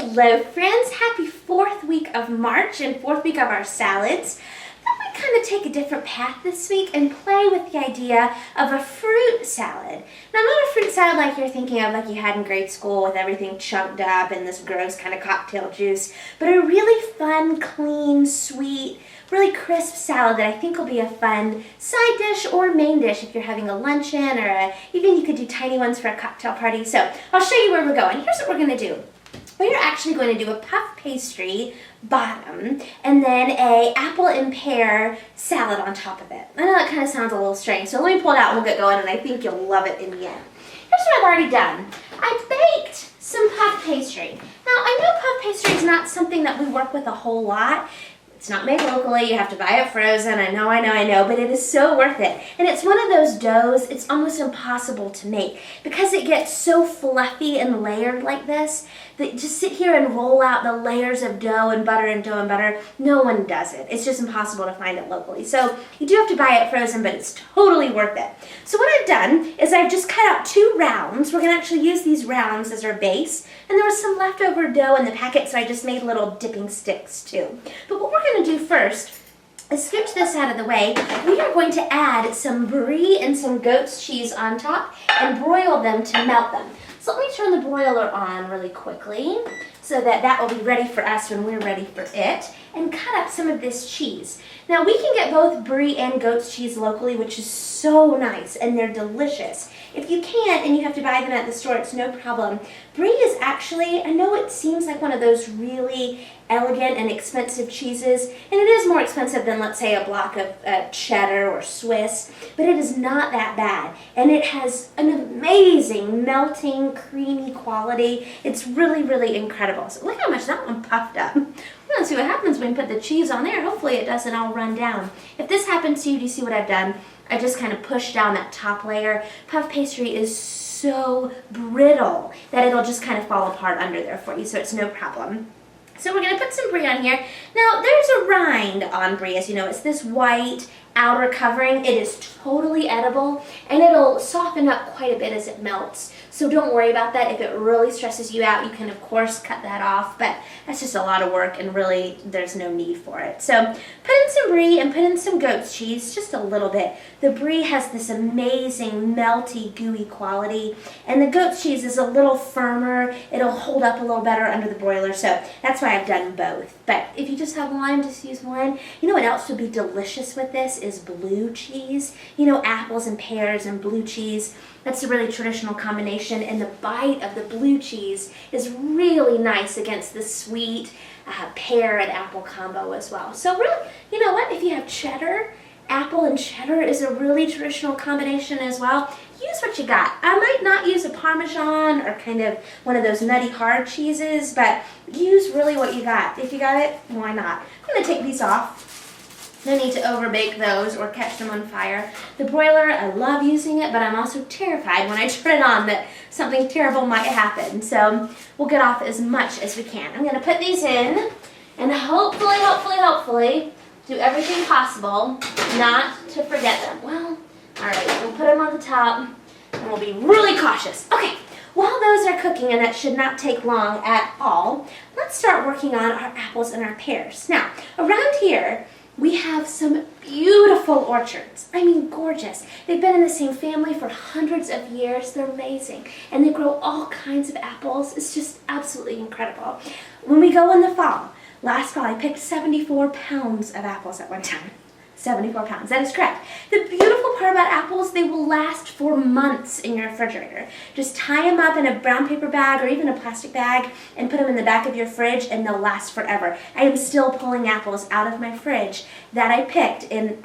Hello friends, happy 4th week of March and 4th week of our salads. Thought we'd kind of take a different path this week and play with the idea of a fruit salad. Now not a fruit salad like you're thinking of like you had in grade school with everything chunked up and this gross kind of cocktail juice, but a really fun, clean, sweet, really crisp salad that I think will be a fun side dish or main dish if you're having a luncheon or even you could do tiny ones for a cocktail party. So I'll show you where we're going. Here's what we're going to do. We're actually going to do a puff pastry bottom and then a apple and pear salad on top of it. I know that kind of sounds a little strange, so let me pull it out and we'll get going and I think you'll love it in the end. Here's what I've already done. I baked some puff pastry. Now I know puff pastry is not something that we work with a whole lot. It's not made locally, you have to buy it frozen, I know, but it is so worth it. And it's one of those doughs, it's almost impossible to make because it gets so fluffy and layered like this that just sit here and roll out the layers of dough and butter, no one does it. It's just impossible to find it locally. So you do have to buy it frozen, but it's totally worth it. So what I've done is I've just cut out 2 rounds. We're gonna actually use these rounds as our base. And there was some leftover dough in the packet, so I just made little dipping sticks too. But what we're gonna do first is scooch this out of the way. We are going to add some brie and some goat's cheese on top and broil them to melt them. So let me turn the broiler on really quickly so that that will be ready for us when we're ready for it, and cut up some of this cheese. Now we can get both brie and goat's cheese locally, which is so nice and they're delicious. If you can't and you have to buy them at the store, it's no problem. Brie is actually, I know it seems like one of those really elegant and expensive cheeses, and it is more expensive than, let's say, a block of cheddar or Swiss, but it is not that bad. And it has an amazing melting, creamy quality. It's really, really incredible. So look how much that one puffed up. We're gonna see what happens when we put the cheese on there. Hopefully it doesn't all run down. If this happens to you, do you see what I've done? I just kind of pushed down that top layer. Puff pastry is so brittle that it'll just kind of fall apart under there for you, so it's no problem. So we're going to put some brie on here. Now there's a rind on brie, as you know. It's this white outer covering. It is totally edible and it'll soften up quite a bit as it melts. So don't worry about that. If it really stresses you out, you can of course cut that off, but that's just a lot of work and really there's no need for it. So put in some brie and put in some goat's cheese, just a little bit. The brie has this amazing melty, gooey quality, and the goat's cheese is a little firmer. It'll hold up a little better under the broiler, so that's why I've done both. But if you just have one, just use one. You know what else would be delicious with this is blue cheese. You know, apples and pears and blue cheese. That's a really traditional combination, and the bite of the blue cheese is really nice against the sweet pear and apple combo as well. So really, you know what, if you have cheddar, apple and cheddar is a really traditional combination as well. Use what you got. I might not use a Parmesan or kind of one of those nutty hard cheeses, but use really what you got. If you got it, why not? I'm going to take these off. No need to overbake those or catch them on fire. The broiler, I love using it, but I'm also terrified when I turn it on that something terrible might happen. So we'll get off as much as we can. I'm going to put these in and hopefully do everything possible not to forget them. Well, all right, we'll put them on the top and we'll be really cautious. Okay, while those are cooking, and that should not take long at all, let's start working on our apples and our pears. Now, around here, we have some beautiful orchards. I mean, gorgeous. They've been in the same family for hundreds of years. They're amazing. And they grow all kinds of apples. It's just absolutely incredible. When we go in the fall, last fall I picked 74 pounds of apples at one time. 74 pounds, that is correct. The beautiful part about apples, they will last for months in your refrigerator. Just tie them up in a brown paper bag or even a plastic bag and put them in the back of your fridge and they'll last forever. I am still pulling apples out of my fridge that I picked in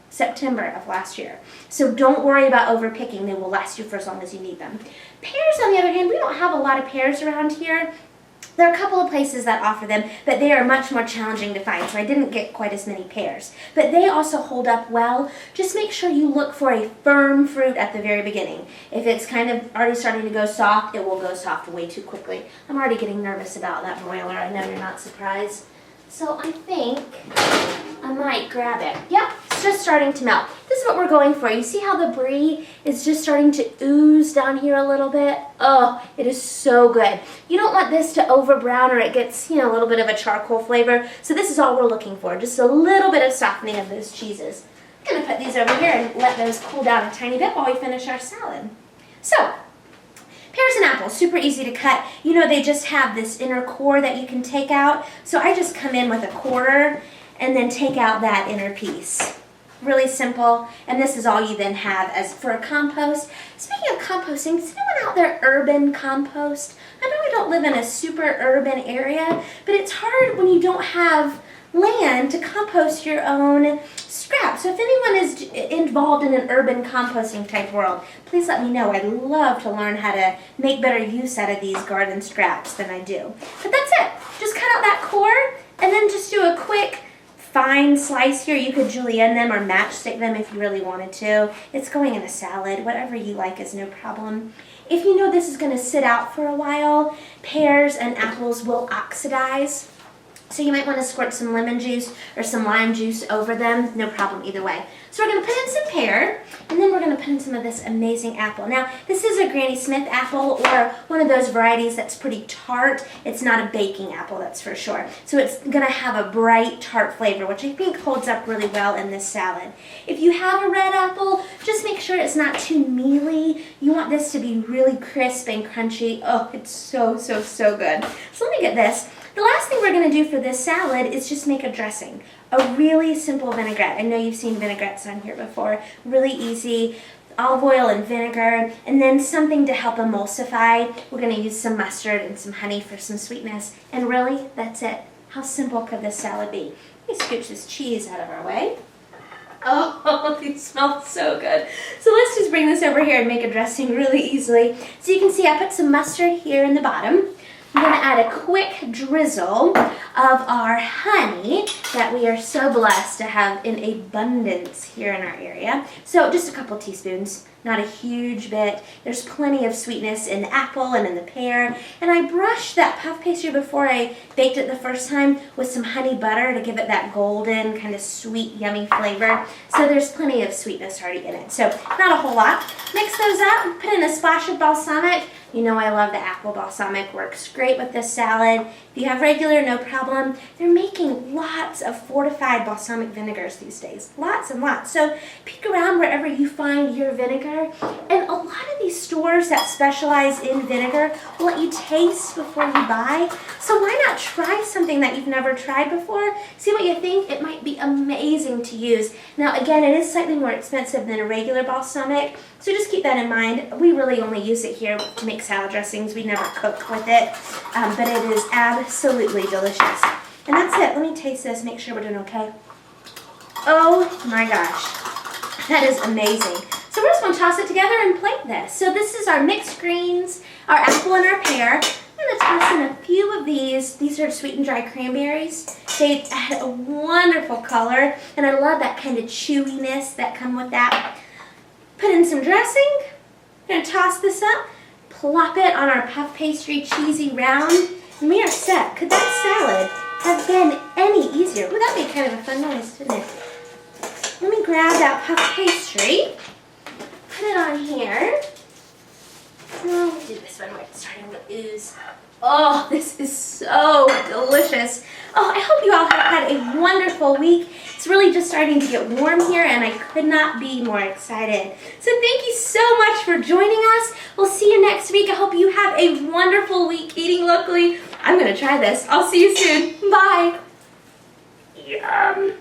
September of last year. So don't worry about overpicking, they will last you for as long as you need them. Pears, on the other hand, we don't have a lot of pears around here. There are a couple of places that offer them, but they are much more challenging to find, so I didn't get quite as many pears. But they also hold up well. Just make sure you look for a firm fruit at the very beginning. If it's kind of already starting to go soft, it will go soft way too quickly. I'm already getting nervous about that broiler. I know you're not surprised. So I think I might grab it. Yep, it's just starting to melt. This this is what we're going for. You see how the brie is just starting to ooze down here a little bit? Oh, it is so good. You don't want this to over brown or it gets, you know, a little bit of a charcoal flavor. So this is all we're looking for, just a little bit of softening of those cheeses. I'm going to put these over here and let those cool down a tiny bit while we finish our salad. So, pears and apples, super easy to cut. You know, they just have this inner core that you can take out. So I just come in with a quarter and then take out that inner piece. Really simple, and this is all you then have as for a compost. Speaking of composting, does anyone out there urban compost? I know we don't live in a super urban area, but it's hard when you don't have land to compost your own scraps. So if anyone is involved in an urban composting type world, please let me know. I'd love to learn how to make better use out of these garden scraps than I do. But that's it. Just cut out that core and then just do a quick fine slice here. You could julienne them or matchstick them if you really wanted to. It's going in a salad. Whatever you like is no problem. If you know this is going to sit out for a while, pears and apples will oxidize. So you might want to squirt some lemon juice or some lime juice over them. No problem either way. So we're going to put in some pear, and then we're going to put in some of this amazing apple. Now, this is a Granny Smith apple or one of those varieties that's pretty tart. It's not a baking apple, that's for sure. So it's going to have a bright, tart flavor, which I think holds up really well in this salad. If you have a red apple, just make sure it's not too mealy. You want this to be really crisp and crunchy. Oh, it's so, so, so good. So let me get this. The last thing we're going to do for this salad is just make a dressing. A really simple vinaigrette. I know you've seen vinaigrettes on here before. Really easy. Olive oil and vinegar, and then something to help emulsify. We're going to use some mustard and some honey for some sweetness. And really, that's it. How simple could this salad be? Let me scooch this cheese out of our way. Oh, these smell so good. So let's just bring this over here and make a dressing really easily. So you can see I put some mustard here in the bottom. I'm going to add a quick drizzle of our honey that we are so blessed to have in abundance here in our area. So just a couple teaspoons, not a huge bit. There's plenty of sweetness in the apple and in the pear. And I brushed that puff pastry before I baked it the first time with some honey butter to give it that golden kind of sweet, yummy flavor. So there's plenty of sweetness already in it. So not a whole lot. Mix those up, put in a splash of balsamic. You know I love the apple balsamic, works great with this salad. If you have regular, no problem. They're making lots of fortified balsamic vinegars these days, lots and lots. So peek around wherever you find your vinegar. And a lot of these stores that specialize in vinegar will let you taste before you buy. So why not try something that you've never tried before? See what you think. It might be amazing to use. Now again, it is slightly more expensive than a regular balsamic, so just keep that in mind. We really only use it here to make salad dressings. We never cook with it, but it is absolutely delicious. And that's it. Let me taste this, make sure we're doing okay. Oh my gosh, that is amazing. So we're just going to toss it together and plate this. So this is our mixed greens, our apple and our pear. I'm going to toss in a few of these. These are sweet and dry cranberries. They add a wonderful color, and I love that kind of chewiness that come with that. Put in some dressing. I'm going to toss this up, plop it on our puff pastry cheesy round, and we are set. Could that salad have been any easier? Ooh, that'd be kind of a fun noise, wouldn't it? Let me grab that puff pastry, put it on here. Oh, we'll do this one where it's starting to ooze. Oh, this is so delicious. Oh, I hope you all have had a wonderful week. It's really just starting to get warm here, and I could not be more excited. So thank you so much for joining us. We'll see you next week. I hope you have a wonderful week eating locally. I'm going to try this. I'll see you soon. Bye. Yum.